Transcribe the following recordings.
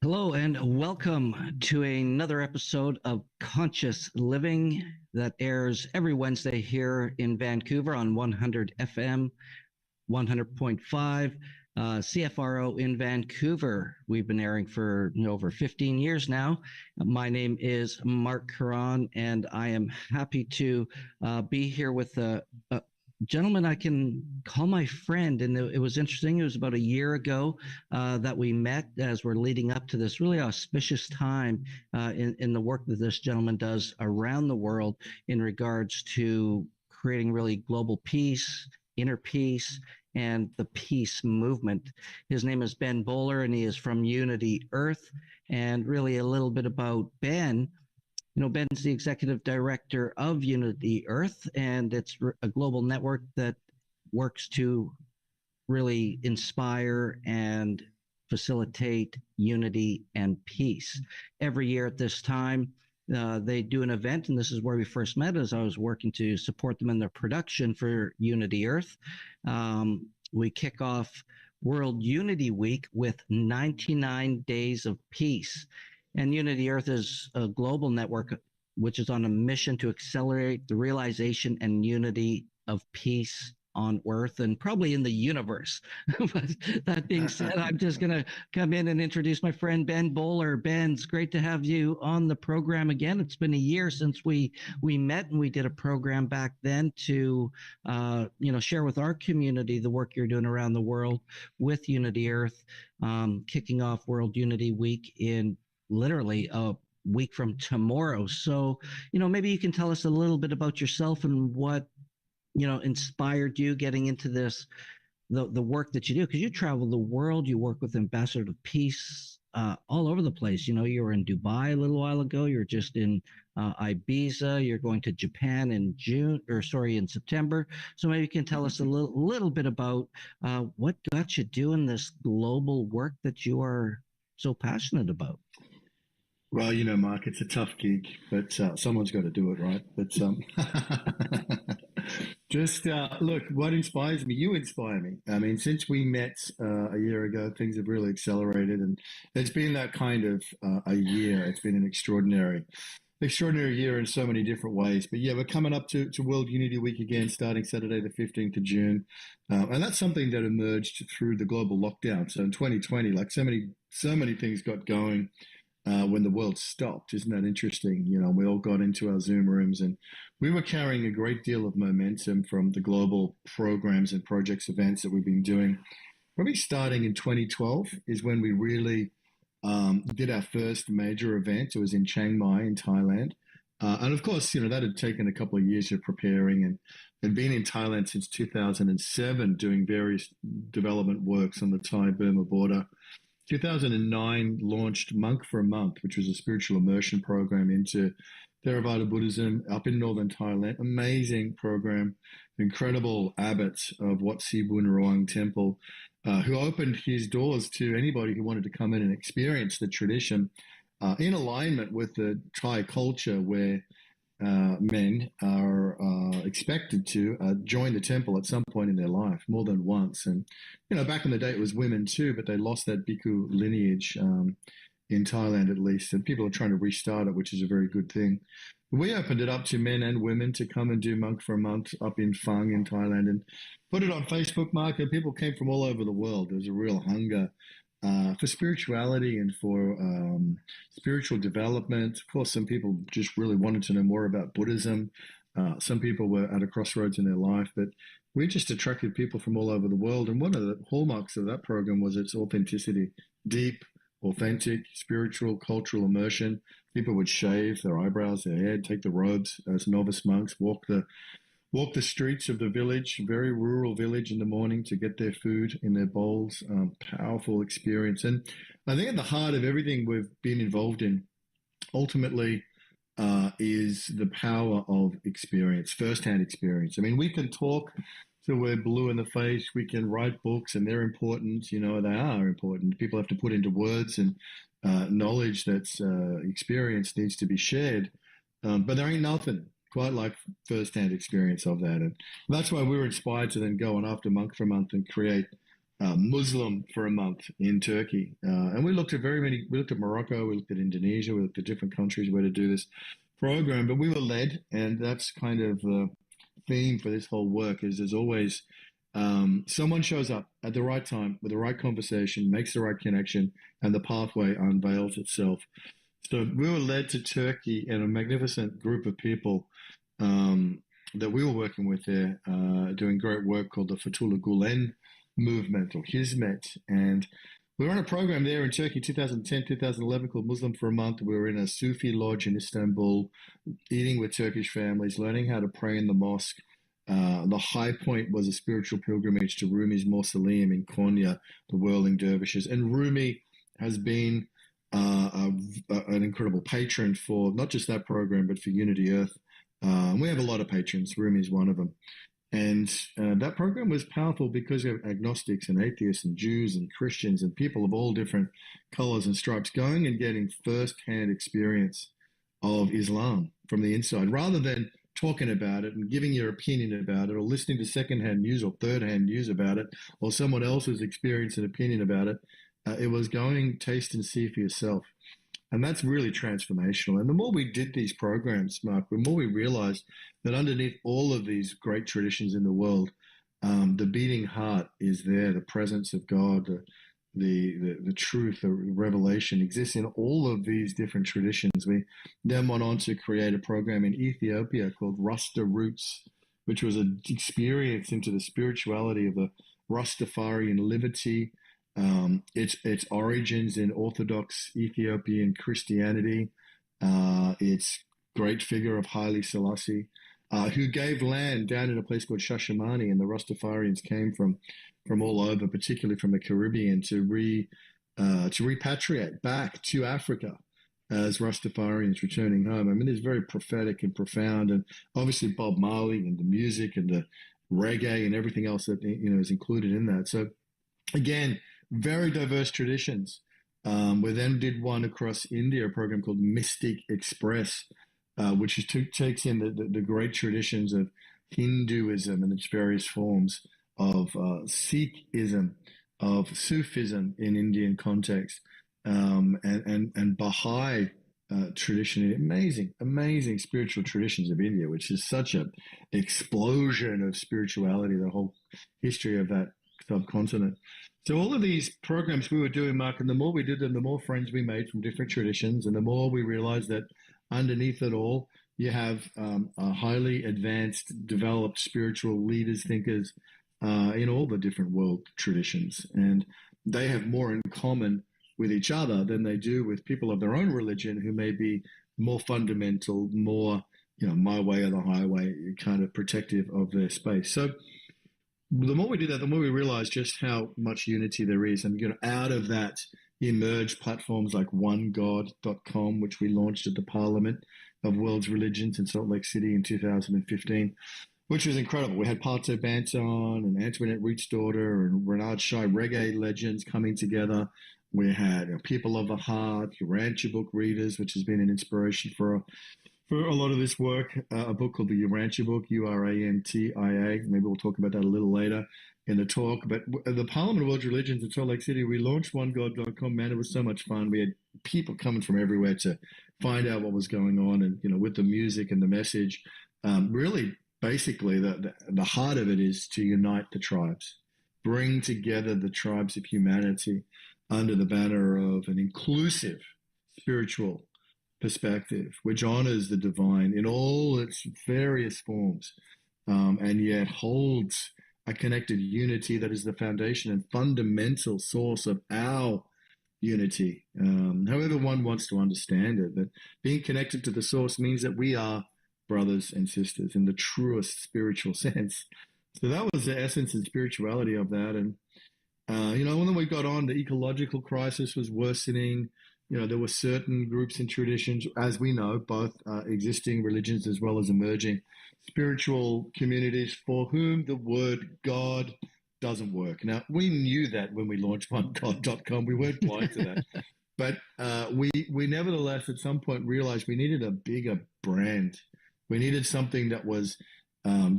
Hello and welcome to another episode of Conscious Living that airs every Wednesday here in Vancouver on 100 FM, 100.5 CFRO in Vancouver. We've been airing for over 15 years now. My name is Mark Caron, and I am happy to be here with a gentleman I can call my friend. And it was interesting. It was about a year ago that we met as we're leading up to this really auspicious time in the work that this gentleman does around the world in regards to creating really global peace, inner peace, and the peace movement. His name is Ben Bowler, and he is from Unity.Earth. And really a little bit about Ben. Ben's the executive director of Unity.Earth, and it's a global network that works to really inspire and facilitate unity and peace. Every year at this time, they do an event, and this is where we first met as I was working to support them in their production for Unity.Earth. We kick off World Unity Week with 99 Days of Peace. And Unity.Earth is a global network which is on a mission to accelerate the realization and unity of peace on Earth and probably in the universe. But that being said, I'm just going to come in and introduce my friend Ben Bowler. Ben, it's great to have you on the program again. It's been a year since we met, and we did a program back then to share with our community the work you're doing around the world with Unity.Earth, kicking off World Unity Week in literally a week from tomorrow. So, maybe you can tell us a little bit about yourself and what, inspired you getting into this, the work that you do, because you travel the world, you work with Ambassador of Peace all over the place. You were in Dubai a little while ago. You're just in Ibiza. You're going to Japan in in September. So maybe you can tell us a little bit about what got you doing this global work that you are so passionate about. Well, Mark, it's a tough gig, but someone's got to do it, right? But just look, what inspires me? You inspire me. I mean, since we met a year ago, things have really accelerated, and it's been that kind of a year. It's been an extraordinary year in so many different ways. But yeah, we're coming up to World Unity Week again, starting Saturday, the 15th of June. And that's something that emerged through the global lockdown. So in 2020, like so many things got going when the world stopped. Isn't that interesting? We all got into our Zoom rooms, and we were carrying a great deal of momentum from the global programs and projects, events that we've been doing. Probably starting in 2012 is when we really did our first major event. It was in Chiang Mai in Thailand. And of course, that had taken a couple of years of preparing, and had been in Thailand since 2007 doing various development works on the Thai-Burma border. 2009 launched Monk for a Month, which was a spiritual immersion program into Theravada Buddhism up in northern Thailand. Amazing program, incredible abbot of Wat Sibun Ruang Temple, who opened his doors to anybody who wanted to come in and experience the tradition in alignment with the Thai culture, where men are expected to join the temple at some point in their life, more than once. And, back in the day, it was women too, but they lost that bhikkhu lineage in Thailand, at least. And people are trying to restart it, which is a very good thing. We opened it up to men and women to come and do Monk for a Month up in Phang in Thailand, and put it on Facebook, Mark, and people came from all over the world. There was a real hunger for spirituality and for spiritual development. Of course, some people just really wanted to know more about Buddhism. Some people were at a crossroads in their life, but we just attracted people from all over the world. And one of the hallmarks of that program was its authenticity, deep, authentic, spiritual, cultural immersion. People would shave their eyebrows, their hair, take the robes as novice monks, walk the streets of the village, very rural village, in the morning to get their food in their bowls. Powerful experience. And I think at the heart of everything we've been involved in, ultimately, is the power of experience, firsthand experience. I mean, we can talk till we're blue in the face. We can write books, and they're important. They are important. People have to put into words, and knowledge that's experienced needs to be shared. But there ain't nothing quite like first-hand experience of that. And that's why we were inspired to then go on after Monk for a Month and create Muslim for a month in Turkey. And we looked at we looked at Morocco, we looked at Indonesia, we looked at different countries where to do this program, but we were led, and that's kind of the theme for this whole work is there's always someone shows up at the right time with the right conversation, makes the right connection, and the pathway unveils itself. So we were led to Turkey and a magnificent group of people that we were working with there, doing great work called the Fethullah Gulen movement or Hizmet. And we were on a program there in Turkey, 2010, 2011, called Muslim for a Month. We were in a Sufi lodge in Istanbul, eating with Turkish families, learning how to pray in the mosque. The high point was a spiritual pilgrimage to Rumi's mausoleum in Konya, the whirling dervishes. And Rumi has been an incredible patron for not just that program, but for Unity.Earth. We have a lot of patrons. Rumi is one of them. And that program was powerful because of agnostics and atheists and Jews and Christians and people of all different colors and stripes going and getting first-hand experience of Islam from the inside, rather than talking about it and giving your opinion about it or listening to second-hand news or third-hand news about it or someone else's experience and opinion about it. It was going taste and see for yourself. And that's really transformational. And the more we did these programs, Mark, the more we realized that underneath all of these great traditions in the world, the beating heart is there. The presence of God, the truth, the revelation exists in all of these different traditions. We then went on to create a program in Ethiopia called Rasta Roots, which was an experience into the spirituality of the Rastafarian liberty, its origins in Orthodox Ethiopian Christianity, its great figure of Haile Selassie, who gave land down in a place called Shashamani, and the Rastafarians came from all over, particularly from the Caribbean, to repatriate back to Africa as Rastafarians returning home. I mean, it's very prophetic and profound, and obviously Bob Marley and the music and the reggae and everything else that is included in that. So again, very diverse traditions. We then did one across India, a program called Mystic Express, which takes in the great traditions of Hinduism and its various forms, of Sikhism, of Sufism in Indian context, and Baha'i tradition, amazing spiritual traditions of India, which is such an explosion of spirituality, the whole history of that subcontinent. So all of these programs we were doing, Mark, and the more we did them, the more friends we made from different traditions, and the more we realized that underneath it all, you have a highly advanced, developed spiritual leaders, thinkers in all the different world traditions. And they have more in common with each other than they do with people of their own religion who may be more fundamental, more, my way or the highway, kind of protective of their space. So the more we do that, the more we realize just how much unity there is. And out of that emerged platforms like OneGod.com, which we launched at the Parliament of World's Religions in Salt Lake City in 2015, which was incredible. We had Pato Banton and Antoinette Reed's daughter and Renard Shai, reggae legends coming together. We had People of the Heart, Urantia book readers, which has been an inspiration for a lot of this work, a book called the Urantia book, Urantia. Maybe we'll talk about that a little later in the talk. But the Parliament of World Religions in Salt Lake City, we launched OneGod.com. Man, it was so much fun. We had people coming from everywhere to find out what was going on, and with the music and the message, really, basically, the heart of it is to unite the tribes, bring together the tribes of humanity under the banner of an inclusive spiritual perspective, which honors the divine in all its various forms, and yet holds a connected unity that is the foundation and fundamental source of our unity, however one wants to understand it. But being connected to the source means that we are brothers and sisters in the truest spiritual sense. So that was the essence and spirituality of that. And when we got on, the ecological crisis was worsening. There were certain groups and traditions, as we know, both existing religions as well as emerging spiritual communities, for whom the word God doesn't work. Now, we knew that when we launched OneGod.com. We weren't blind to that. But we nevertheless, at some point, realized we needed a bigger brand. We needed something that was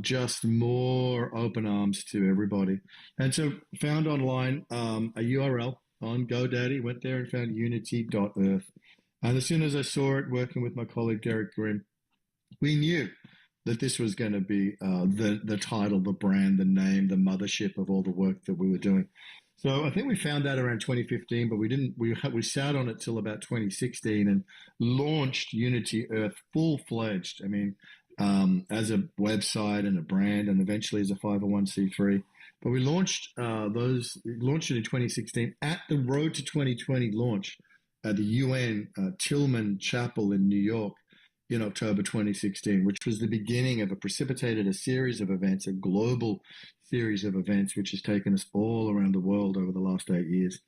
just more open arms to everybody. And so found online a URL on GoDaddy, went there and found Unity.Earth. And as soon as I saw it, working with my colleague Derek Grimm, we knew that this was going to be the title, the brand, the name, the mothership of all the work that we were doing. So I think we found that around 2015, but we didn't. We sat on it till about 2016 and launched Unity.Earth full fledged. I mean, as a website and a brand, and eventually as a 501c3. But we launched it in 2016 at the Road to 2020 launch at the UN Tillman Chapel in New York in October 2016, which was the beginning of a series of events, a global series of events, which has taken us all around the world over the last 8 years.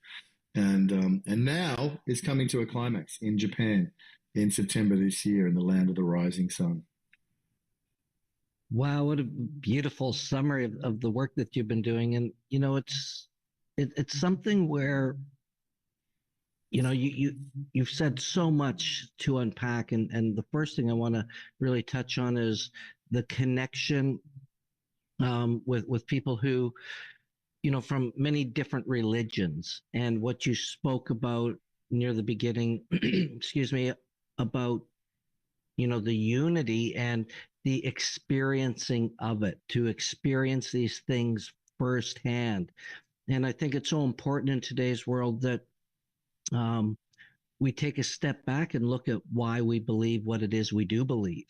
And now is coming to a climax in Japan in September this year in the land of the rising sun. Wow, what a beautiful summary of the work that you've been doing. And it's something where you've said so much to unpack, and the first thing I want to really touch on is the connection with people who from many different religions, and what you spoke about near the beginning excuse me, about the unity and the experiencing of it, to experience these things firsthand. And I think it's so important in today's world that um, we take a step back and look at why we believe what it is we do believe.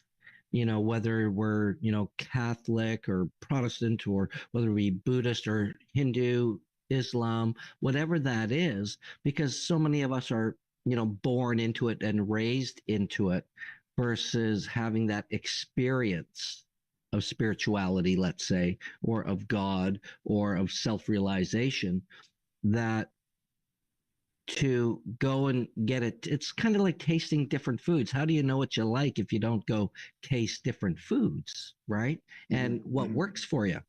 Whether we're, Catholic or Protestant, or whether we Buddhist or Hindu, Islam, whatever that is, because so many of us are, born into it and raised into it versus having that experience of spirituality, let's say, or of God, or of self realization, that to go and get it. It's kind of like tasting different foods. How do you know what you like if you don't go taste different foods, right? Mm-hmm. And what Mm-hmm. works for you.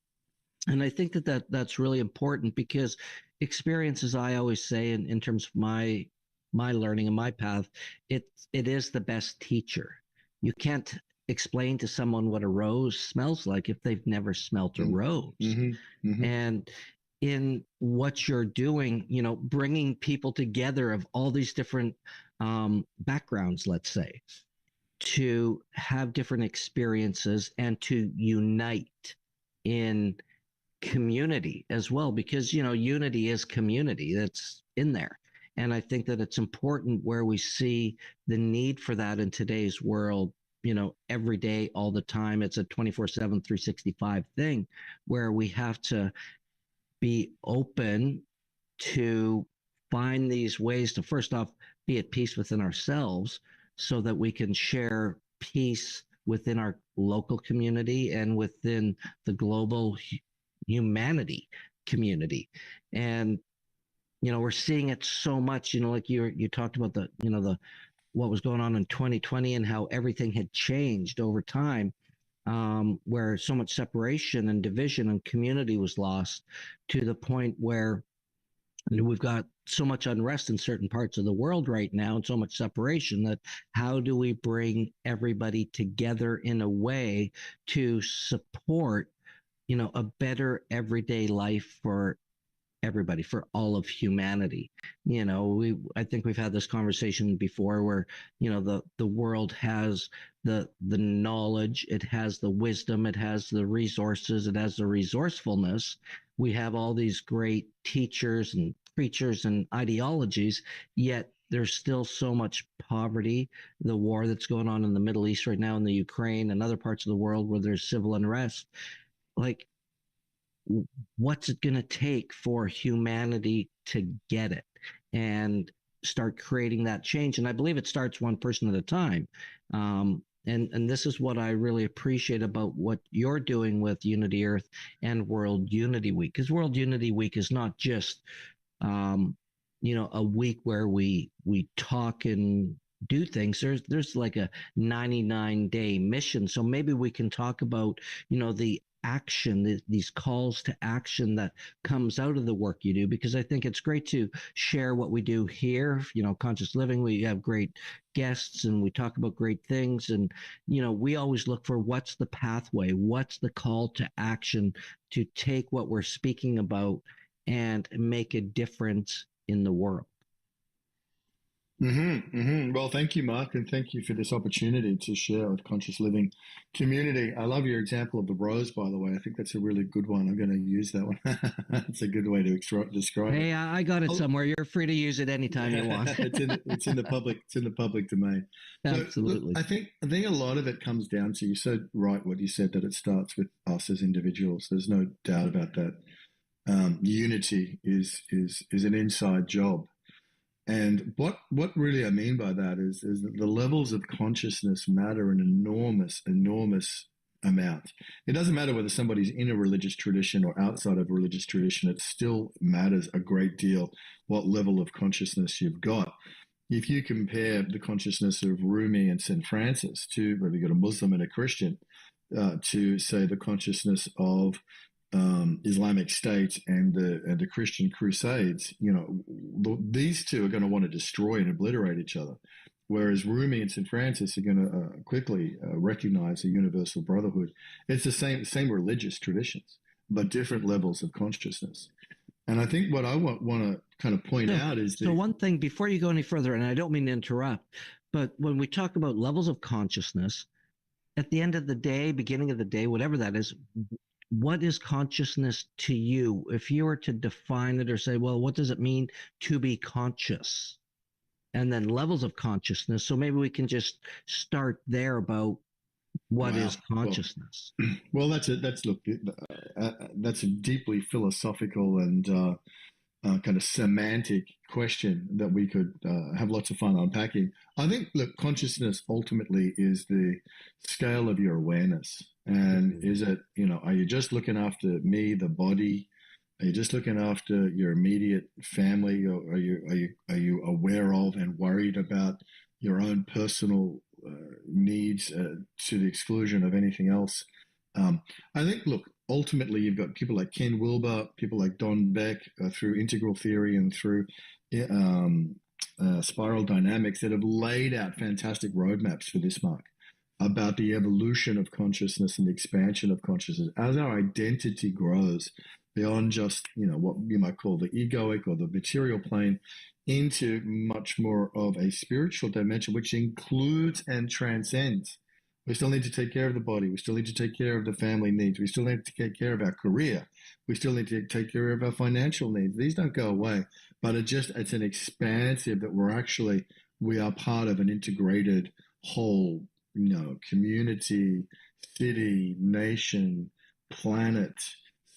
And I think that's really important, because experiences, I always say, in terms of my learning and my path, it is the best teacher. You can't explain to someone what a rose smells like if they've never smelt a rose. Mm-hmm. Mm-hmm. And in what you're doing, bringing people together of all these different backgrounds, let's say, to have different experiences and to unite in community as well, because unity is community, that's in there. And I think that it's important, where we see the need for that in today's world, every day, all the time. It's a 24/7, 365 thing, where we have to be open to find these ways to, first off, be at peace within ourselves, so that we can share peace within our local community and within the global humanity community. And we're seeing it so much, like you talked about the what was going on in 2020 and how everything had changed over time, where so much separation and division and community was lost, to the point where we've got so much unrest in certain parts of the world right now, and so much separation, that how do we bring everybody together in a way to support a better everyday life for everybody, for all of humanity. I think we've had this conversation before, where the world has the knowledge, it has the wisdom, it has the resources, it has the resourcefulness. We have all these great teachers and preachers and ideologies, yet there's still so much poverty. The war that's going on in the Middle East right now, in the Ukraine and other parts of the world where there's civil unrest, like, what's it going to take for humanity to get it and start creating that change? And I believe it starts one person at a time. And this is what I really appreciate about what you're doing with Unity.Earth and World Unity Week, because World Unity Week is not just a week where we talk and do things. There's like a 99-day mission. So maybe we can talk about the action, these calls to action that comes out of the work you do, because I think it's great to share what we do here. Conscious living, we have great guests and we talk about great things. And, we always look for what's the pathway, what's the call to action to take what we're speaking about and make a difference in the world. Well, thank you, Mark, and thank you for this opportunity to share with Conscious Living community. I love your example of the rose, by the way. I think that's a really good one. I'm going to use that one. It's a good way to describe it. Hey, I got it somewhere. You're free to use it anytime you want. It's in the public domain. Look, Absolutely. I think a lot of it comes down to, you said right what you said, that it starts with us as individuals. There's no doubt about that. Unity is an inside job. And what really I mean by that is that the levels of consciousness matter an enormous amount. It doesn't matter whether somebody's in a religious tradition or outside of a religious tradition. It still matters a great deal what level of consciousness you've got. If you compare the consciousness of Rumi and St. Francis to, whether you've got a Muslim and a Christian, to say the consciousness of Islamic State and the Christian Crusades, these two are going to want to destroy and obliterate each other, whereas Rumi and St. Francis are going to quickly recognize a universal brotherhood. It's the same religious traditions, but different levels of consciousness. And I think what I want to kind of point out is so one thing before you go any further, and I don't mean to interrupt, but when we talk about levels of consciousness, at the end of the day, beginning of the day, whatever that is, what is consciousness to you? If you were to define it or say, well, what does it mean to be conscious? And then levels of consciousness. So maybe we can just start there about what is consciousness. Well, that's a deeply philosophical and kind of semantic question that we could have lots of fun unpacking. I think, look, consciousness ultimately is the scale of your awareness. And is it, are you just looking after me, the body? Are you just looking after your immediate family? Or are you aware of and worried about your own personal needs to the exclusion of anything else? I think, look, ultimately, you've got people like Ken Wilber, people like Don Beck, through integral theory and through spiral dynamics, that have laid out fantastic roadmaps for this, Mark, about the evolution of consciousness and the expansion of consciousness as our identity grows beyond just, what you might call the egoic or the material plane, into much more of a spiritual dimension, which includes and transcends. We still need to take care of the body. We still need to take care of the family needs. We still need to take care of our career. We still need to take care of our financial needs. These don't go away, but it's an expansive that we are part of an integrated whole, community, city, nation, planet,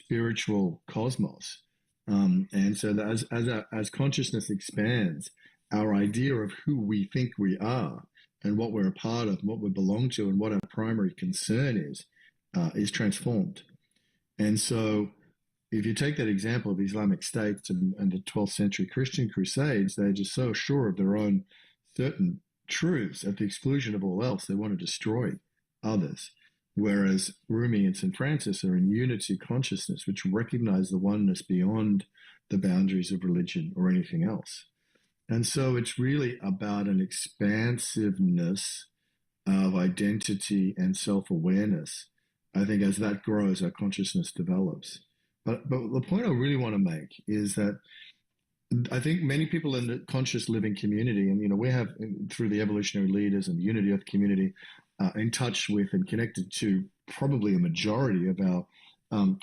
spiritual cosmos. And so that as consciousness expands, our idea of who we think we are and what we're a part of, what we belong to, and what our primary concern is transformed. And so if you take that example of Islamic State and the 12th century Christian Crusades, they're just so sure of their own certain truths at the exclusion of all else. They want to destroy others. Whereas Rumi and St. Francis are in unity consciousness, which recognize the oneness beyond the boundaries of religion or anything else. And so it's really about an expansiveness of identity and self-awareness. I think as that grows, our consciousness develops. But the point I really want to make is that I think many people in the conscious living community, and we have through the evolutionary leaders and Unity.Earth community, in touch with and connected to probably a majority of our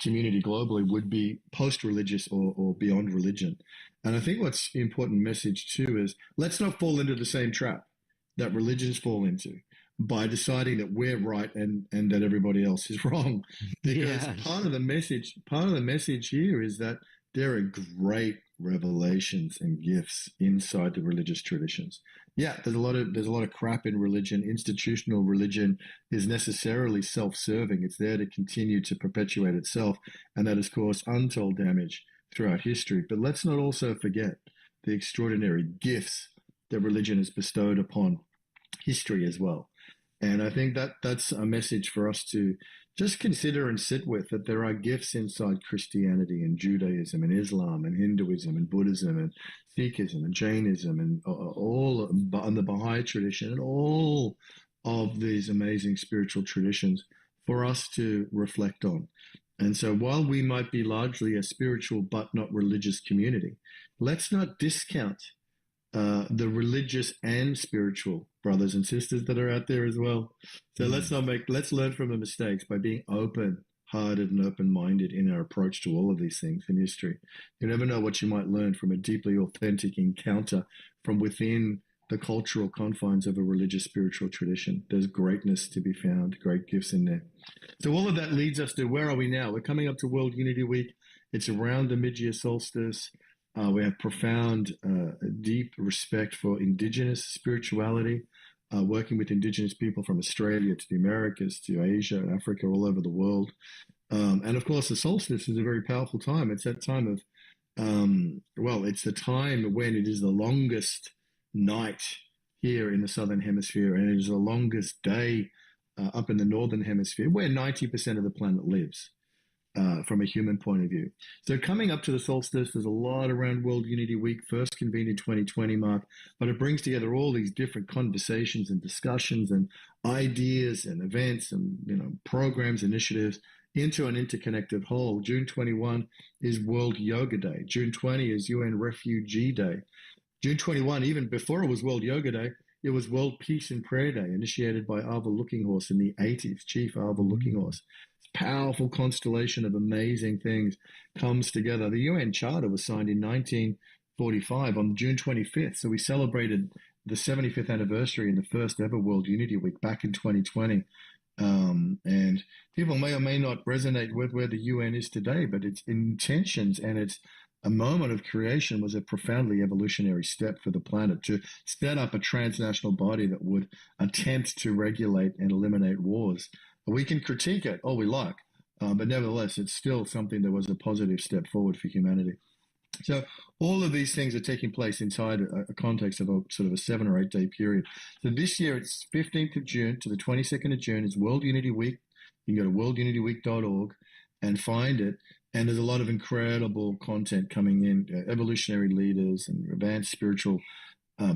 community globally, would be post-religious or beyond religion. And I think what's the important message too is, let's not fall into the same trap that religions fall into by deciding that we're right and that everybody else is wrong. Because part of the message here is that there are great revelations and gifts inside the religious traditions. Yeah, there's a lot of crap in religion. Institutional religion is necessarily self-serving. It's there to continue to perpetuate itself, and that has caused untold damage throughout history. But let's not also forget the extraordinary gifts that religion has bestowed upon history as well. And I think that's a message for us to just consider and sit with that there are gifts inside Christianity and Judaism and Islam and Hinduism and Buddhism and Sikhism and Jainism and all and the Baha'i tradition and all of these amazing spiritual traditions for us to reflect on. And so while we might be largely a spiritual but not religious community, let's not discount the religious and spiritual brothers and sisters that are out there as well. So let's learn from the mistakes by being open hearted and open minded in our approach to all of these things in history. You never know what you might learn from a deeply authentic encounter from within the cultural confines of a religious spiritual tradition. There's greatness to be found, great gifts in there. So all of that leads us to where are we now? We're coming up to World Unity Week. It's around the mid-year solstice. We have profound, deep respect for Indigenous spirituality, working with Indigenous people from Australia to the Americas to Asia, Africa, all over the world. And of course, the solstice is a very powerful time. It's that time of, it's the time when it is the longest night here in the Southern Hemisphere, and it is the longest day up in the Northern Hemisphere, where 90% of the planet lives. From a human point of view. So coming up to the solstice, there's a lot around World Unity Week, first convened in 2020, Mark, but it brings together all these different conversations and discussions and ideas and events and programs, initiatives into an interconnected whole. June 21 is World Yoga Day. June 20 is UN Refugee Day. June 21, even before it was World Yoga Day, it was World Peace and Prayer Day, initiated by Arva Lookinghorse in the 80s, Chief Arva Lookinghorse. Powerful constellation of amazing things comes together. The UN Charter was signed in 1945 on June 25th. So we celebrated the 75th anniversary in the first ever World Unity Week back in 2020. And people may or may not resonate with where the UN is today, but its intentions and its a moment of creation was a profoundly evolutionary step for the planet to set up a transnational body that would attempt to regulate and eliminate wars. We can critique it all we like, but nevertheless, it's still something that was a positive step forward for humanity. So all of these things are taking place inside a context of a sort of a 7 or 8 day period. So this year, it's 15th of June to the 22nd of June. It's World Unity Week. You can go to worldunityweek.org and find it. And there's a lot of incredible content coming in, evolutionary leaders and advanced spiritual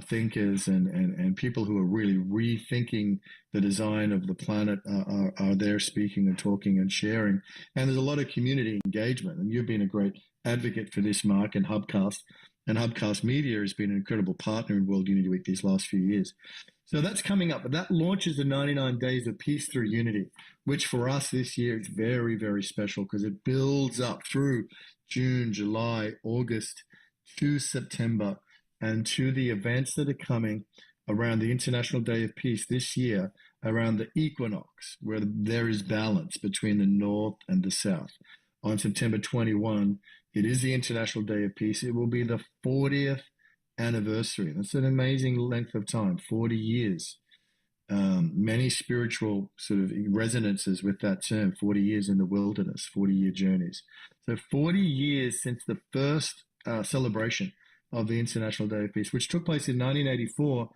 thinkers and people who are really rethinking the design of the planet are there speaking and talking and sharing. And there's a lot of community engagement. And you've been a great advocate for this, Mark, and Hubcast. And Hubcast Media has been an incredible partner in World Unity Week these last few years. So that's coming up. But that launches the 99 Days of Peace Through Unity, which for us this year is very, very special because it builds up through June, July, August to September, and to the events that are coming around the International Day of Peace this year, around the equinox, where there is balance between the North and the South. On September 21, it is the International Day of Peace. It will be the 40th anniversary. That's an amazing length of time, 40 years. Many spiritual sort of resonances with that term, 40 years in the wilderness, 40-year journeys. So 40 years since the first celebration of the International Day of Peace, which took place in 1984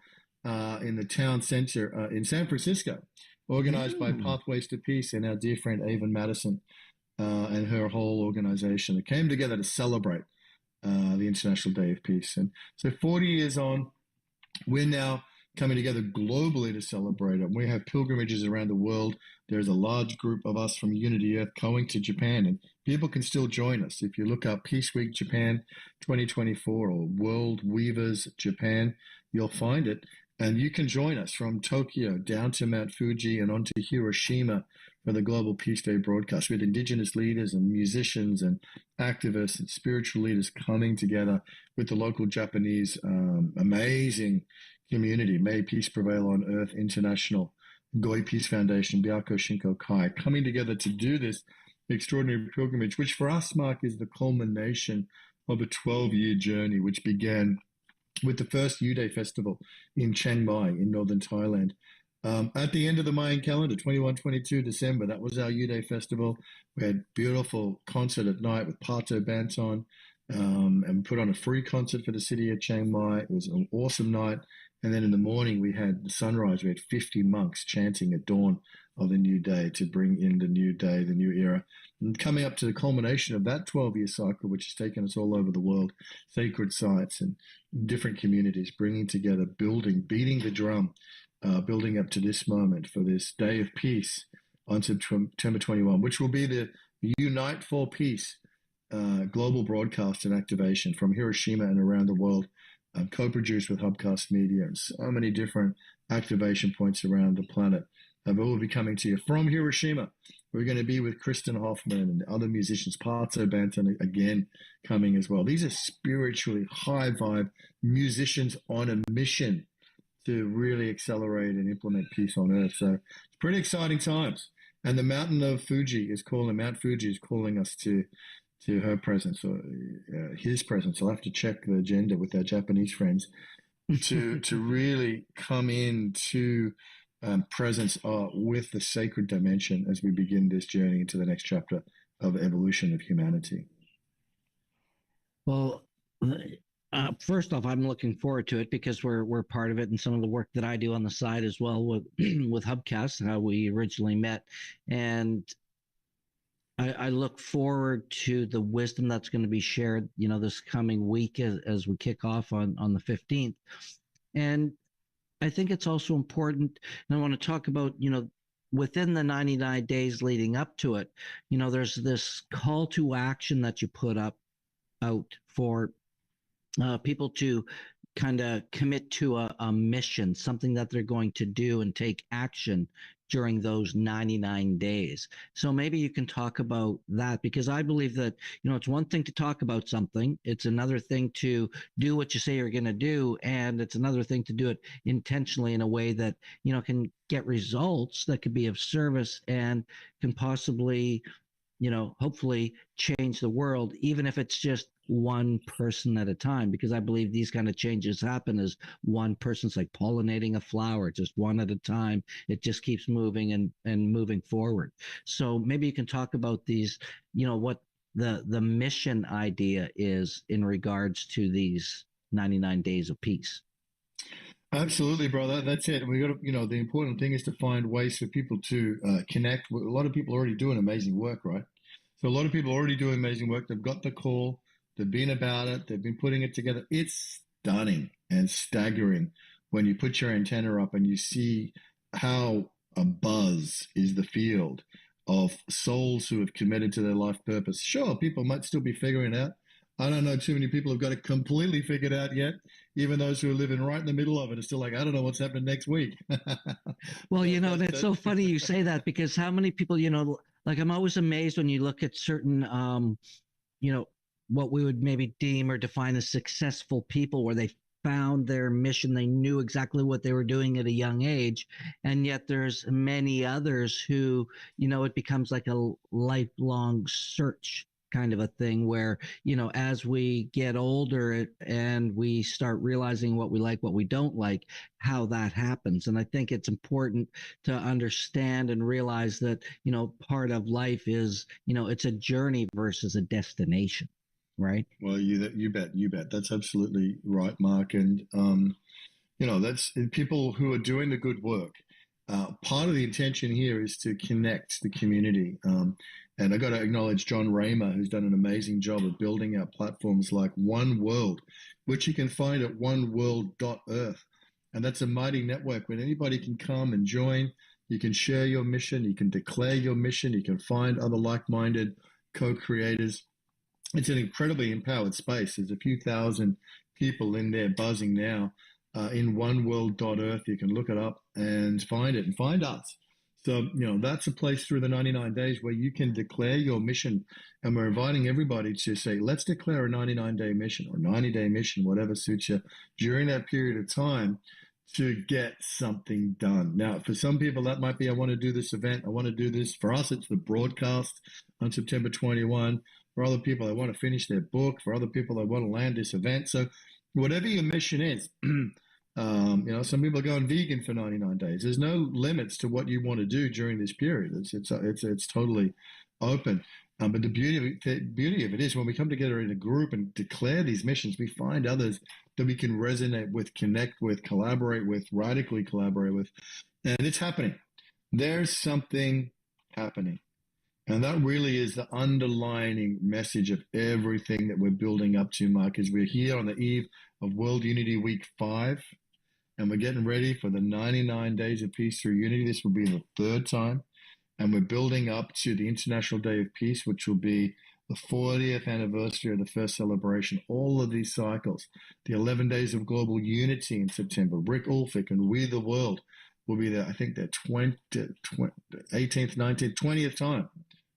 in the town center in San Francisco, organized by Pathways to Peace and our dear friend Avon Madison and her whole organization. It came together to celebrate the International Day of Peace. And so 40 years on, we're now coming together globally to celebrate it. We have pilgrimages around the world. There's a large group of us from Unity.Earth going to Japan, and people can still join us. If you look up Peace Week Japan 2024 or World Weavers Japan, you'll find it. And you can join us from Tokyo down to Mount Fuji and on to Hiroshima for the Global Peace Day broadcast with Indigenous leaders and musicians and activists and spiritual leaders coming together with the local Japanese amazing community, May Peace Prevail on Earth International, Goi Peace Foundation, Byako Shinko Kai, coming together to do this extraordinary pilgrimage, which for us, Mark, is the culmination of a 12-year journey, which began with the first U Day festival in Chiang Mai in northern Thailand. At the end of the Mayan calendar, 21-22 December, that was our U Day festival. We had beautiful concert at night with Pato Banton, and put on a free concert for the city of Chiang Mai. It was an awesome night. And then in the morning, we had the sunrise. We had 50 monks chanting at dawn of the new day to bring in the new day, the new era. And coming up to the culmination of that 12-year cycle, which has taken us all over the world, sacred sites and different communities, bringing together, building, beating the drum, building up to this moment for this day of peace on September 21, which will be the Unite for Peace global broadcast and activation from Hiroshima and around the world, co-produced with Hubcast Media and so many different activation points around the planet. We will be coming to you from Hiroshima. We're going to be with Kristen Hoffman and other musicians, Parzo Banton again coming as well. These are spiritually high vibe musicians on a mission to really accelerate and implement peace on Earth. So it's pretty exciting times. And the Mount Fuji is calling us to her presence or his presence. I'll have to check the agenda with our Japanese friends to really come into presence with the sacred dimension as we begin this journey into the next chapter of evolution of humanity. Well, first off, I'm looking forward to it because we're part of it, and some of the work that I do on the side as well with with Hubcast, how we originally met, and I look forward to the wisdom that's going to be shared, this coming week as we kick off on the 15th. And I think it's also important, and I want to talk about, within the 99 days leading up to it, there's this call to action that you put out for people to kind of commit to a mission, something that they're going to do and take action during those 99 days. So maybe you can talk about that, because I believe that, it's one thing to talk about something. It's another thing to do what you say you're going to do. And it's another thing to do it intentionally in a way that, can get results that could be of service and can possibly, hopefully change the world, even if it's just one person at a time, because I believe these kind of changes happen as one person's like pollinating a flower, just one at a time. It just keeps moving and moving forward. So maybe you can talk about these, what the mission idea is in regards to these 99 days of peace. Absolutely, brother. That's it. We got to, the important thing is to find ways for people to connect. A lot of people are already doing amazing work, right? So a lot of people are already doing amazing work. They've got the call. They've been about it. They've been putting it together. It's stunning and staggering when you put your antenna up and you see how a buzz is the field of souls who have committed to their life purpose. Sure, people might still be figuring it out. I don't know too many people have got it completely figured out yet. Even those who are living right in the middle of it are still like, I don't know what's happening next week. Well, that's so funny you say that, because how many people, like I'm always amazed when you look at certain, what we would maybe deem or define as successful people, where they found their mission, they knew exactly what they were doing at a young age, and yet there's many others who, it becomes like a lifelong search kind of a thing where, as we get older and we start realizing what we like, what we don't like, how that happens. And I think it's important to understand and realize that, part of life is, it's a journey versus a destination. Right. Well, you bet. That's absolutely right, Mark. And, that's people who are doing the good work. Part of the intention here is to connect the community. And I got to acknowledge John Raymer, who's done an amazing job of building out platforms like One World, which you can find at oneworld.earth. And that's a mighty network where anybody can come and join. You can share your mission. You can declare your mission. You can find other like-minded co-creators. It's an incredibly empowered space. There's a few thousand people in there buzzing now in oneworld.earth. You can look it up and find it and find us. So, that's a place through the 99 days where you can declare your mission. And we're inviting everybody to say, let's declare a 99-day mission or 90-day mission, whatever suits you, during that period of time to get something done. Now, for some people, that might be, I want to do this event. I want to do this. For us, it's the broadcast on September 21. For other people, they want to finish their book. For other people, they want to land this event. So whatever your mission is, some people are going vegan for 99 days. There's no limits to what you want to do during this period. It's totally open. But the beauty of it is when we come together in a group and declare these missions, we find others that we can resonate with, connect with, collaborate with, radically collaborate with. And it's happening. There's something happening. And that really is the underlining message of everything that we're building up to, Mark, as we're here on the eve of World Unity Week 5, and we're getting ready for the 99 Days of Peace through Unity. This will be the third time, and we're building up to the International Day of Peace, which will be the 40th anniversary of the first celebration. All of these cycles, the 11 Days of Global Unity in September, Rick Ulfik and We the World will be there, I think, their 18th, 19th, 20th time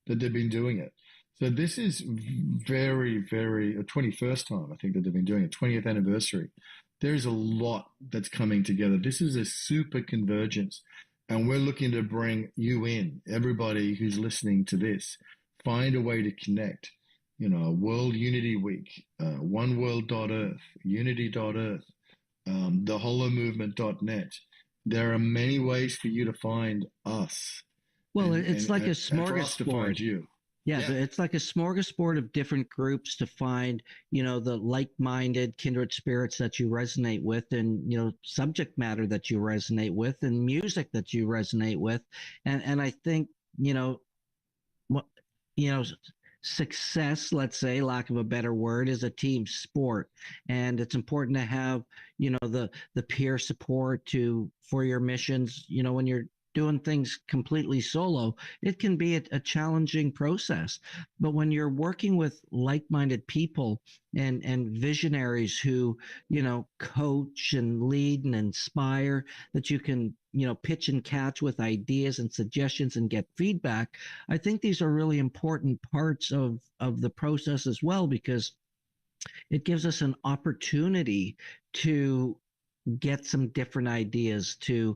that they've been doing it. So this is very, very, 21st time, I think, that they've been doing it, 20th anniversary. There's a lot that's coming together. This is a super convergence. And we're looking to bring you in, everybody who's listening to this, find a way to connect. You know, World Unity Week, oneworld.earth, unity.earth, theholomovement.net. There are many ways for you to find us Well, and, it's and, like a and for us to find smorgasbord. you. Yeah, Yeah, it's like a smorgasbord of different groups to find, the like-minded kindred spirits that you resonate with, and subject matter that you resonate with, and music that you resonate with. And I think, you know, what you know success, let's say, lack of a better word, is a team sport, and it's important to have the peer support to for your missions. When you're doing things completely solo, it can be a challenging process, but when you're working with like-minded people and visionaries who coach and lead and inspire, that you can pitch and catch with ideas and suggestions and get feedback. I think these are really important parts of the process as well, because it gives us an opportunity to get some different ideas, to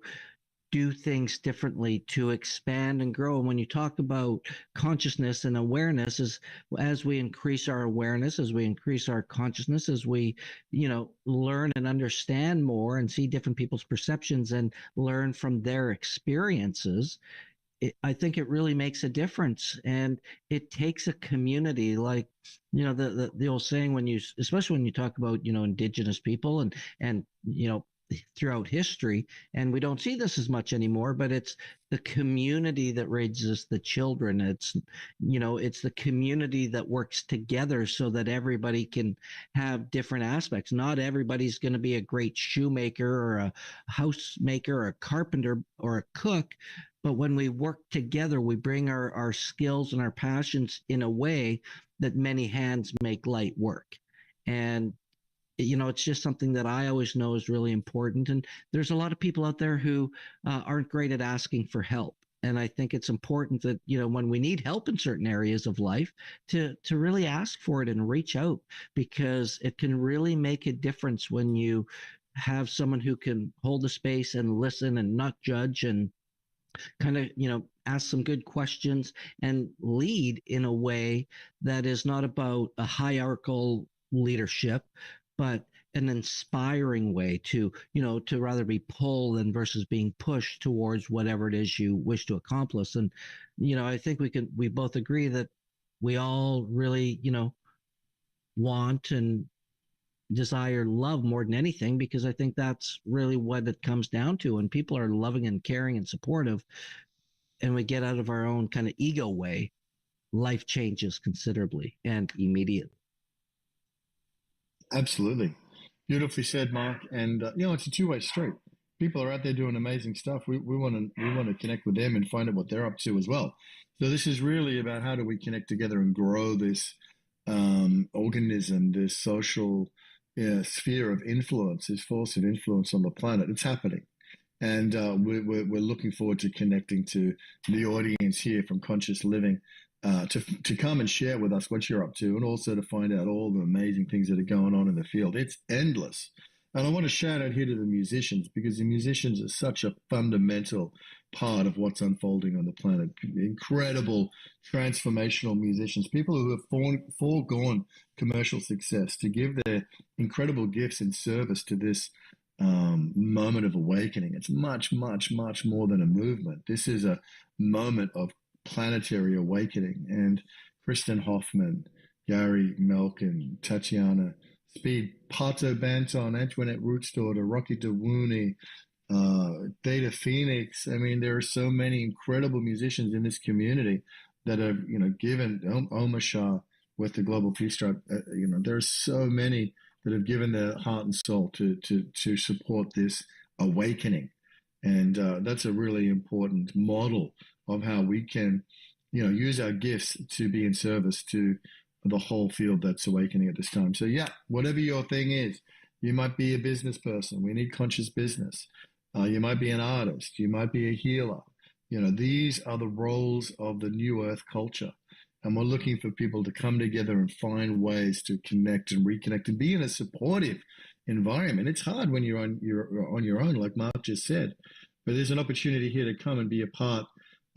do things differently, to expand and grow. And when you talk about consciousness and awareness, as we increase our awareness, as we increase our consciousness, as we learn and understand more and see different people's perceptions and learn from their experiences, I think it really makes a difference. And it takes a community, like the old saying, when you, especially when you talk about indigenous people and throughout history, and we don't see this as much anymore, but it's the community that raises the children. It's the community that works together so that everybody can have different aspects. Not everybody's going to be a great shoemaker or a housemaker or a carpenter or a cook, but when we work together, we bring our skills and our passions in a way that many hands make light work. And it's just something that I always know is really important. And there's a lot of people out there who aren't great at asking for help. And I think it's important that, when we need help in certain areas of life, to really ask for it and reach out, because it can really make a difference when you have someone who can hold the space and listen and not judge, and kind of ask some good questions and lead in a way that is not about a hierarchical leadership, but an inspiring way to rather be pulled than versus being pushed towards whatever it is you wish to accomplish. And I think we both agree that we all really want and desire love more than anything, because I think that's really what it comes down to. When people are loving and caring and supportive, and we get out of our own kind of ego way, life changes considerably and immediately. absolutely. Beautifully said, Mark. And it's a two-way street. People are out there doing amazing stuff. We want to connect with them and find out what they're up to as well. So this is really about how do we connect together and grow this organism, this social sphere of influence, this force of influence on the planet. It's happening. And we're looking forward to connecting to the audience here from Conscious Living, to come and share with us what you're up to, and also to find out all the amazing things that are going on in the field. It's endless. And I want to shout out here to the musicians, because the musicians are such a fundamental part of what's unfolding on the planet. Incredible transformational musicians, people who have foregone commercial success to give their incredible gifts in service to this moment of awakening. It's much, much, much more than a movement. This is a moment of planetary awakening. And Kristen Hoffman, Gary Melkin, Tatiana Speed, Pato Banton, Antoinette Root's daughter, Rocky DeWooney, Theta Phoenix. I mean, there are so many incredible musicians in this community that have, given Omar Shah with the Global Peace Tribe. There are so many that have given their heart and soul to support this awakening, and that's a really important model of how we can, use our gifts to be in service to the whole field that's awakening at this time. So yeah, whatever your thing is, you might be a business person. We need conscious business. You might be an artist. You might be a healer. These are the roles of the new earth culture. And we're looking for people to come together and find ways to connect and reconnect and be in a supportive environment. It's hard when you're on your own, like Mark just said. But there's an opportunity here to come and be a part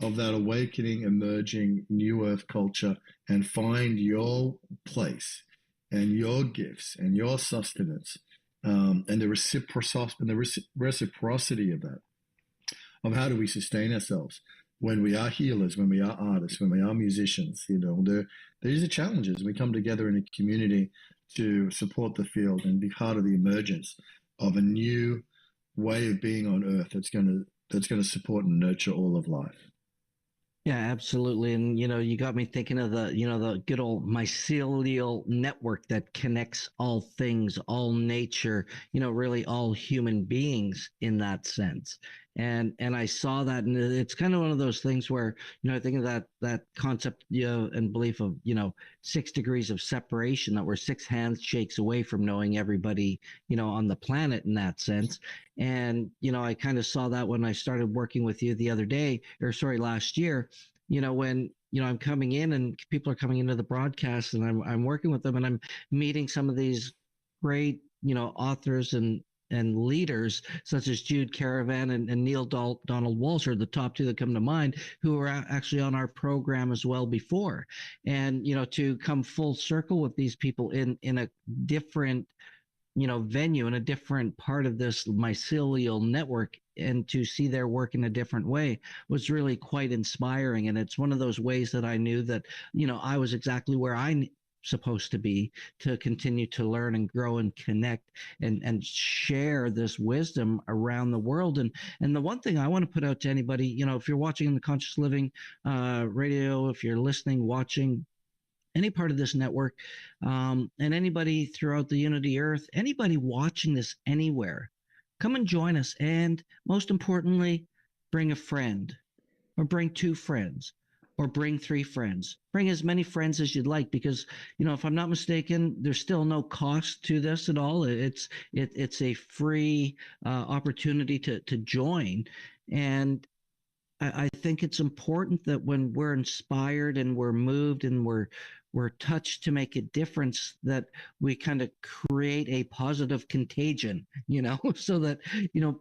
of that awakening, emerging new earth culture and find your place and your gifts and your sustenance, and the reciprocity of that, of how do we sustain ourselves when we are healers, when we are artists, when we are musicians. These are challenges. We come together in a community to support the field and be part of the emergence of a new way of being on earth that's going to support and nurture all of life. Yeah, absolutely. And you got me thinking of the good old mycelial network that connects all things, all nature, really all human beings in that sense. And I saw that, and it's kind of one of those things where, I think of that concept, and belief of, 6 degrees of separation, that we're 6 handshakes away from knowing everybody, on the planet in that sense. And, I kind of saw that when I started working with you the other day, or sorry, last year, when, I'm coming in and people are coming into the broadcast, and I'm working with them, and I'm meeting some of these great, authors and leaders such as Jude Caravan and Neil Donald Walsh are the top two that come to mind, who are actually on our program as well before. And, to come full circle with these people in a different, venue, in a different part of this mycelial network, and to see their work in a different way was really quite inspiring. And it's one of those ways that I knew that, I was exactly where I supposed to be, to continue to learn and grow and connect and share this wisdom around the world. And the one thing I want to put out to anybody, if you're watching the Conscious Living radio, if you're listening, watching any part of this network, and anybody throughout the Unity.Earth, anybody watching this anywhere, come and join us. And most importantly, bring a friend, or bring 2 friends, or bring 3 friends. Bring as many friends as you'd like, because, if I'm not mistaken, there's still no cost to this at all. It's a free opportunity to join. And I think it's important that when we're inspired and we're moved and we're touched to make a difference, that we kind of create a positive contagion, so that,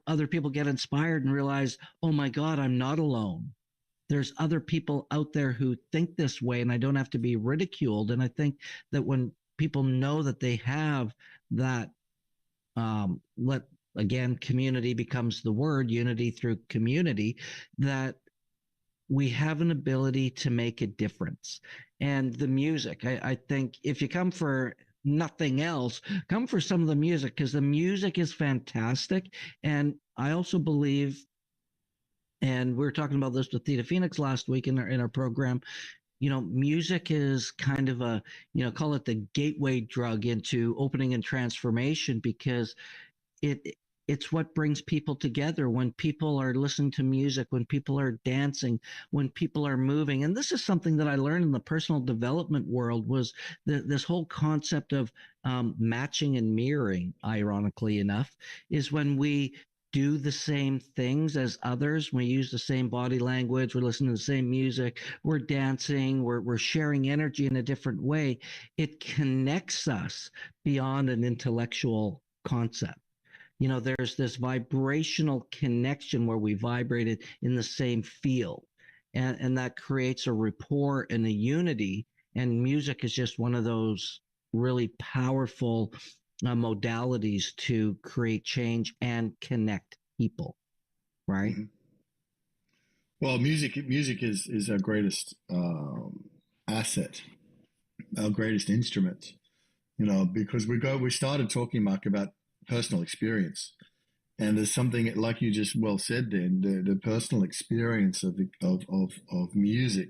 other people get inspired and realize, oh my God, I'm not alone. There's other people out there who think this way, and I don't have to be ridiculed. And I think that when people know that they have that, let again, community becomes the word, unity through community, that we have an ability to make a difference. And the music, I think if you come for nothing else, come for some of the music, because the music is fantastic. And I also believe, and we were talking about this with Theta Phoenix last week in our program, music is kind of a, call it the gateway drug into opening and transformation, because it it's what brings people together. When people are listening to music, when people are dancing, when people are moving. And this is something that I learned in the personal development world, was this whole concept of matching and mirroring, ironically enough, is when we do the same things as others. We use the same body language, we're listening to the same music, we're dancing, we're sharing energy in a different way. It connects us beyond an intellectual concept. There's this vibrational connection where we vibrated in the same field, and that creates a rapport and a unity. And music is just one of those really powerful modalities to create change and connect people, right? Mm-hmm. Well, music is our greatest asset, our greatest instrument. Because we started talking, Mark, about personal experience, And there's something like you just well said then, the personal experience of music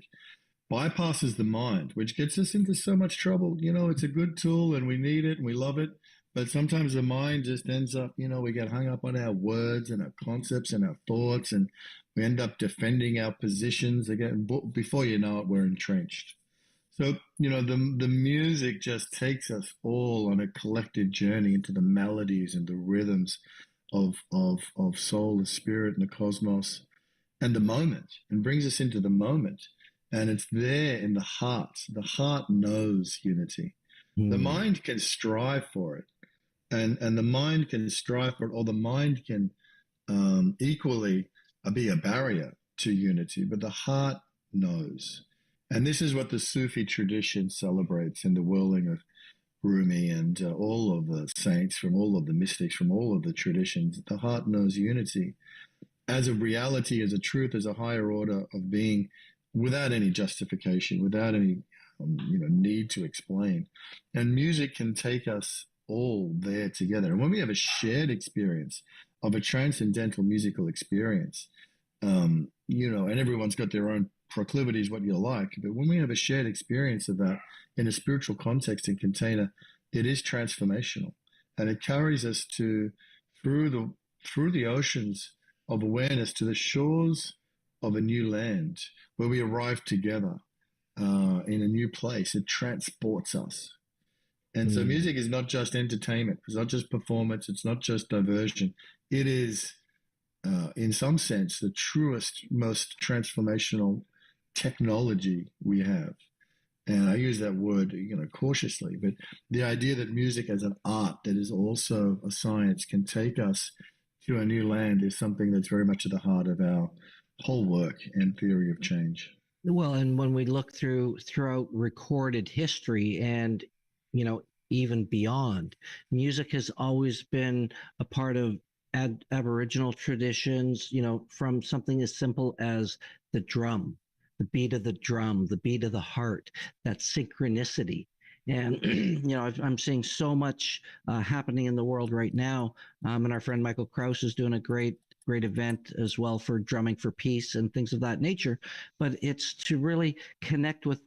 bypasses the mind, which gets us into so much trouble. It's a good tool and we need it and we love it. But sometimes the mind just ends up, we get hung up on our words and our concepts and our thoughts, and we end up defending our positions again. Before you know it, we're entrenched. So, the music just takes us all on a collective journey into the melodies and the rhythms of soul, the spirit, and the cosmos, and the moment, and brings us into the moment. And it's there in the heart. The heart knows unity. The Hmm. mind can strive for it, and the mind can strive for it, or the mind can equally be a barrier to unity, but the heart knows. And this is what the Sufi tradition celebrates in the whirling of Rumi and all of the saints from all of the mystics from all of the traditions. The heart knows unity as a reality, as a truth, as a higher order of being, without any justification, without any need to explain. And music can take us all there together. And when we have a shared experience of a transcendental musical experience, and everyone's got their own proclivities, what you like, but when we have a shared experience of that in a spiritual context and container, it is transformational, and it carries us to through the oceans of awareness to the shores of a new land where we arrive together in a new place. It transports us. And so Hmm. music is not just entertainment, it's not just performance, it's not just diversion. It is, in some sense, the truest, most transformational technology we have. And I use that word, cautiously, but the idea that music as an art that is also a science can take us to a new land is something that's very much at the heart of our whole work and theory of change. Well, and when we look throughout recorded history and, you know, even beyond, music has always been a part of Aboriginal traditions, from something as simple as the drum, the beat of the drum, the beat of the heart, that synchronicity. And, I'm seeing so much happening in the world right now. And our friend Michael Krause is doing a great event as well for drumming for peace and things of that nature, but it's to really connect with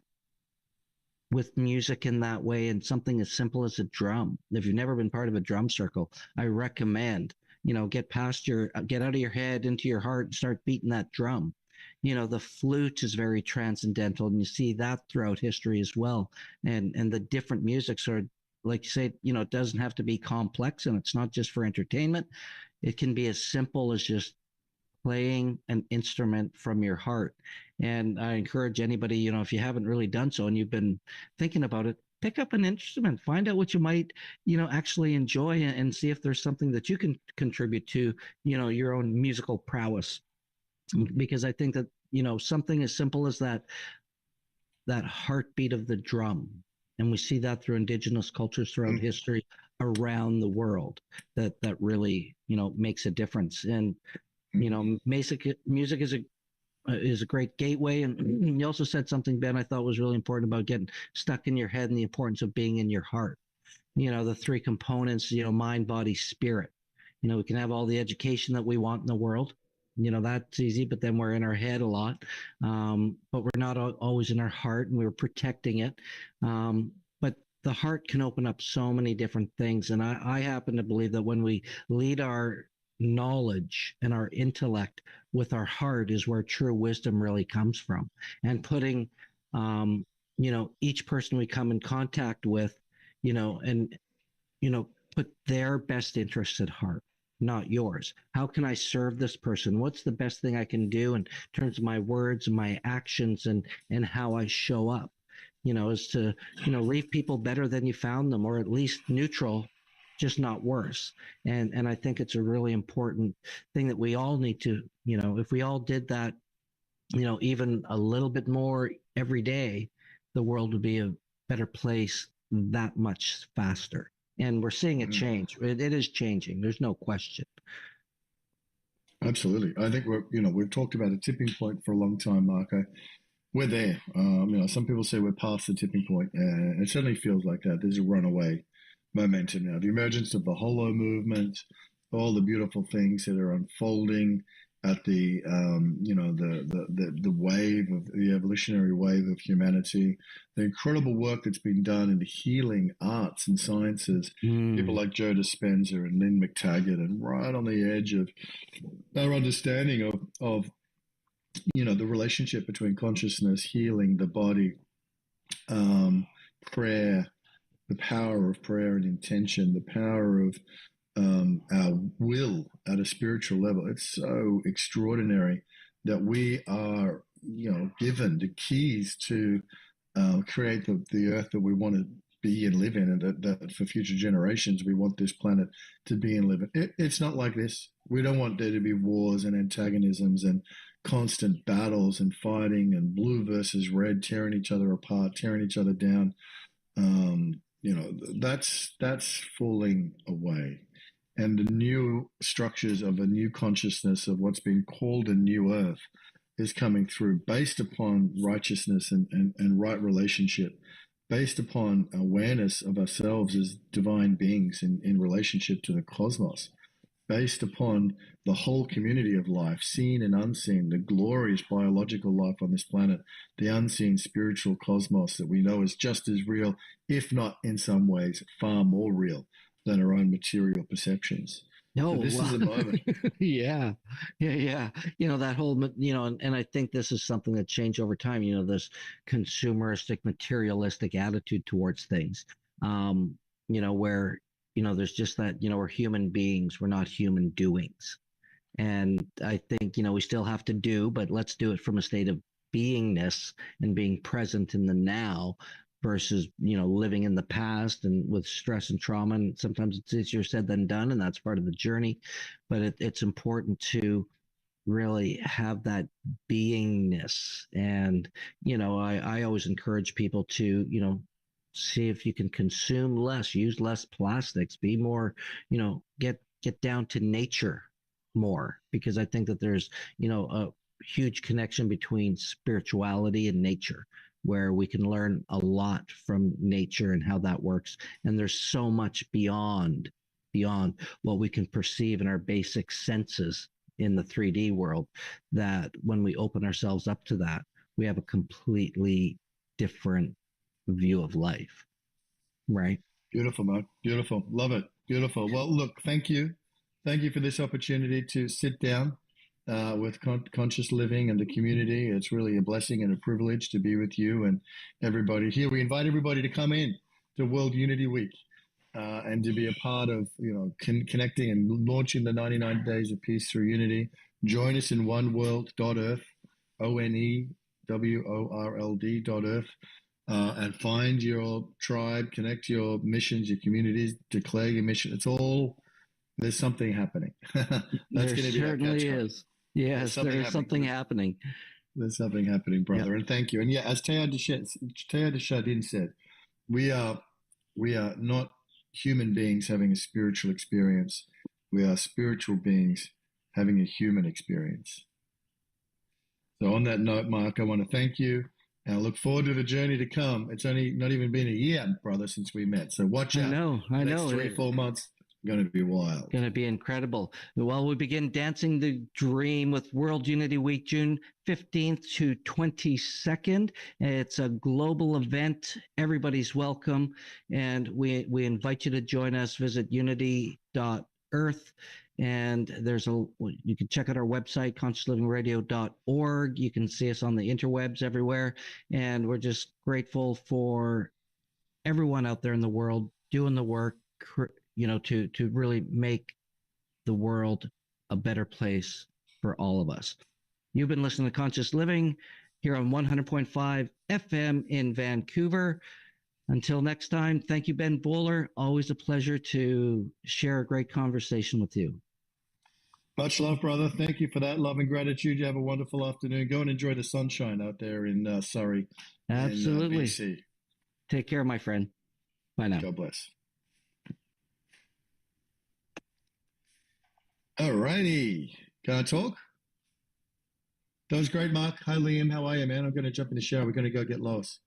music in that way, and something as simple as a drum. If you've never been part of a drum circle, I recommend, get out of your head into your heart and start beating that drum. The flute is very transcendental, and you see that throughout history as well. And the different musics are, like you say, it doesn't have to be complex, and it's not just for entertainment. It can be as simple as just playing an instrument from your heart. And I encourage anybody, if you haven't really done so and you've been thinking about it, pick up an instrument, find out what you might, actually enjoy, and see if there's something that you can contribute to, your own musical prowess. Because I think that, something as simple as that heartbeat of the drum, and we see that through indigenous cultures throughout Mm-hmm. history around the world, that really, makes a difference. And music is a great gateway. And you also said something, Ben, I thought was really important about getting stuck in your head and the importance of being in your heart. The three components, mind, body, spirit. We can have all the education that we want in the world. That's easy, but then we're in our head a lot. But we're not always in our heart, and we're protecting it. But the heart can open up so many different things. And I happen to believe that when we lead our knowledge and our intellect with our heart is where true wisdom really comes from. And putting, each person we come in contact with, and put their best interests at heart, not yours. How can I serve this person? What's the best thing I can do in terms of my words and my actions, and how I show up? Is to, leave people better than you found them, or at least neutral, just not worse. And I think it's a really important thing that we all need to, if we all did that, even a little bit more every day, the world would be a better place that much faster. And we're seeing a Mm-hmm. change. It is changing. There's no question. Absolutely. I think we've talked about a tipping point for a long time, Marco. We're there. Some people say we're past the tipping point, and it certainly feels like that. There's a runaway momentum now. The emergence of the holo movement, all the beautiful things that are unfolding at the the wave of the evolutionary wave of humanity, the incredible work that's been done in the healing arts and sciences. People Mm. like Joe Dispenza and Lynn McTaggart, and right on the edge of our understanding of the relationship between consciousness, healing the body, um, prayer, the power of prayer and intention, the power of our will at a spiritual level. It's so extraordinary that we are, given the keys to create the earth that we want to be and live in, and that for future generations we want this planet to be and live in. It's not like this. We don't want there to be wars and antagonisms and constant battles and fighting and blue versus red, tearing each other apart, tearing each other down. That's falling away, and the new structures of a new consciousness of what's been called a new earth is coming through based upon righteousness and right relationship, based upon awareness of ourselves as divine beings in relationship to the cosmos, based upon the whole community of life, seen and unseen, the glorious biological life on this planet, the unseen spiritual cosmos that we know is just as real, if not in some ways far more real than our own material perceptions. No, So this is well, a moment. yeah, yeah. That whole, and I think this is something that changed over time. This consumeristic, materialistic attitude towards things. Um, where there's just that, we're human beings, we're not human doings. And I think, we still have to do, but let's do it from a state of beingness and being present in the now versus, living in the past and with stress and trauma. And sometimes it's easier said than done, and that's part of the journey. But it's important to really have that beingness. And, I always encourage people to, see if you can consume less, use less plastics, be more, get down to nature more, because I think that there's, a huge connection between spirituality and nature, where we can learn a lot from nature and how that works. And there's so much beyond what we can perceive in our basic senses in the 3D world, that when we open ourselves up to that, we have a completely different view of life, right? Beautiful, man. Beautiful. Love it. Beautiful. Well, look, thank you. Thank you for this opportunity to sit down with conscious living and the community. It's really a blessing and a privilege to be with you and everybody here. We invite everybody to come in to World Unity Week and to be a part of, connecting and launching the 99 Days of Peace through Unity. Join us in oneworld.earth, ONEWORLD.earth. And find your tribe, connect your missions, your communities, declare your mission. It's all, there's something happening. That's There going to be our certainly catchphrase. is. There's Yes, there something is happening. something happening. There's something happening, Yep. brother. And thank you. And yeah, as Teilhard de Chardin said, we are not human beings having a spiritual experience. We are spiritual beings having a human experience. So on that note, Mark, I want to thank you. And I look forward to the journey to come. It's only not even been a year, brother, since we met. So watch I out. know, I The next know. 3 4 months are going to be wild. Going to be incredible. Well, we begin dancing the dream with World Unity Week, June 15th to 22nd. It's a global event. Everybody's welcome. And we invite you to join us. Visit Unity.Earth. And you can check out our website, consciouslivingradio.org. You can see us on the interwebs everywhere. And we're just grateful for everyone out there in the world doing the work, to really make the world a better place for all of us. You've been listening to Conscious Living here on 100.5 FM in Vancouver. Until next time, thank you, Ben Bowler. Always a pleasure to share a great conversation with you. Much love, brother. Thank you for that love and gratitude. You have a wonderful afternoon. Go and enjoy the sunshine out there in Surrey. Absolutely. In BC. Take care, my friend. Bye now. God bless. All righty. Can I talk? That was great, Mark. Hi, Liam. How are you, man? I'm going to jump in the shower. We're going to go get Lois.